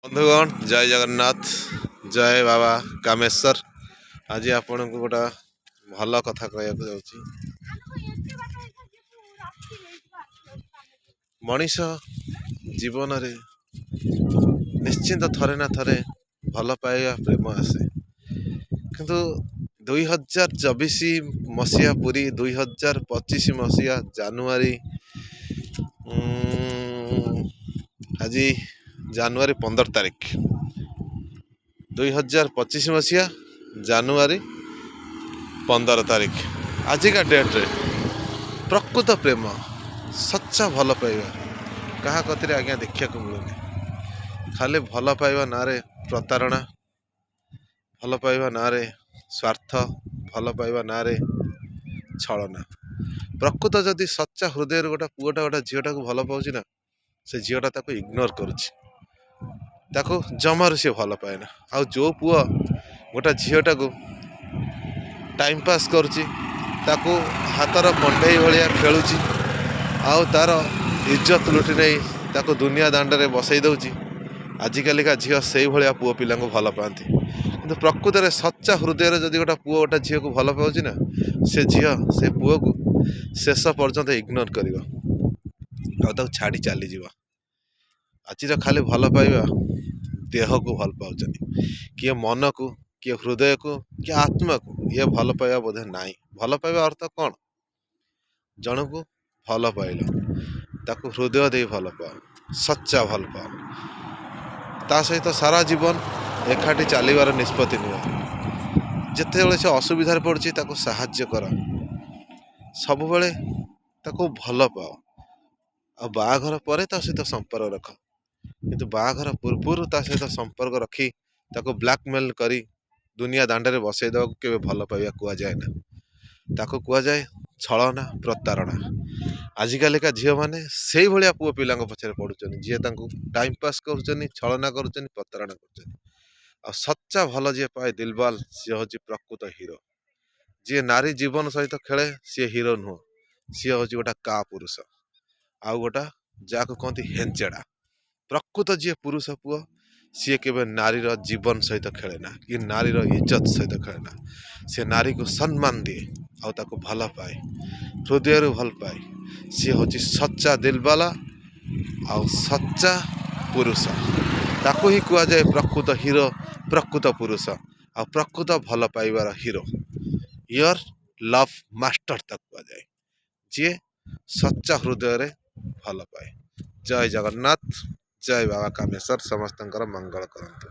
बंधुगण जय जगन्नाथ जय बाबा कामेश्वर। आज आपण को गोटा भल कथा कहूँ मनीष जीवन रे निश्चिंत थरे ना थरे भल पाइबा प्रेम आसे किंतु 2024 मसीहा पूरी 2025 मसीहा जानुआरी आज जानुआरी 15 तारीख 2025 मसीहा जानुआरी 15 तारीख आजिका डेट रे प्रकृत प्रेम सच्चा भल पाइबा क्या कथिरे आज्ञा देखा मिलूनी। खाली भल पाइबा ना रे प्रतारणा, भल पाइबा ना रे स्वार्थ, भल पाइबा ना रे छलना। प्रकृत जदि सच्चा हृदय गोटा पुआटा गोटा झीटा को भल पाऊँ ना से झीटा ताको इग्नोर करुच्ची ताको जमार सी भल पाए ना। आ जो पुआ गोटा झीटा को टाइम पास करुच्ची ताको हाथर कंडे भाया खेलुची आउ तार इज्जत लुटि नहीं ताको दुनिया दांडे बसई दौची। आजिकालिका झील से भाया पुओ पिला भल पाती किंतु प्रकृत में सच्चा हृदय जदि गोटा पुओ गोटा झील को भल पाऊँ ना से झील से पुओ को शेष पर्यंत इग्नोर कर छाड़ी चली जा। आज खाली भल पाइबा देह को भल पाँच किए मन को किए हृदय को किए आत्मा को ये भल पाइबा बोधे नाई। भल पाइबा अर्थ कौन? जन को भल पाइल ताको हृदय दे भल पाओ, सच्चा भल पाओ, ता सहित सारा जीवन एकाठी चलिबार निष्पत्ति नियो। जिते बड़े से असुविधा पड़ुछि ताको साहाय्य कर, सब बेले ताको भल पाओ। आ बाहाघर पर ता सहित संपर्क रख किंतु बाहाघर पूर्व ता सहित संपर्क रखी ताको ब्लैकमेल करी दुनिया दांडे बसई देवा के भल पाइबा कुआ जाए ना, ताको कुआ जाए छलना प्रतारणा। आजिकालिका झील मैंने से भाया पुओ पिला पछरे पड़ुचन जी टाइम पास कर छलना कर प्रतारणा कर। सच्चा भल जी पाए दिलबाल सी हूँ प्रकृत हीरो। जी नारी जीवन सहित खेले सी हीरो नुह, सी हूँ गोटा का पुरुष आउ गोटा जहाँ कहती हेंचेड़ा। प्रकृत जी पुरुष पुओ सी केवे नारीर जीवन सहित खेले ना कि नारीर इज्जत सहित खेले ना। सी नारी को सम्मान दिए आउ ताको भल पाए, हृदय भल पाए। सी हूँ सच्चा दिलवाला आउ सच्चा पुरुष, ताको ही कुआ जाए प्रकृत हीरो, प्रकृत पुरुष आ प्रकृत भल पाइबार हीरो। योर लव मास्टर तक कुआ जाए जी सच्चा हृदय रे भल पाए। जय जगन्नाथ जय बाबा कामेश्वर समस्त मंगल करंतु।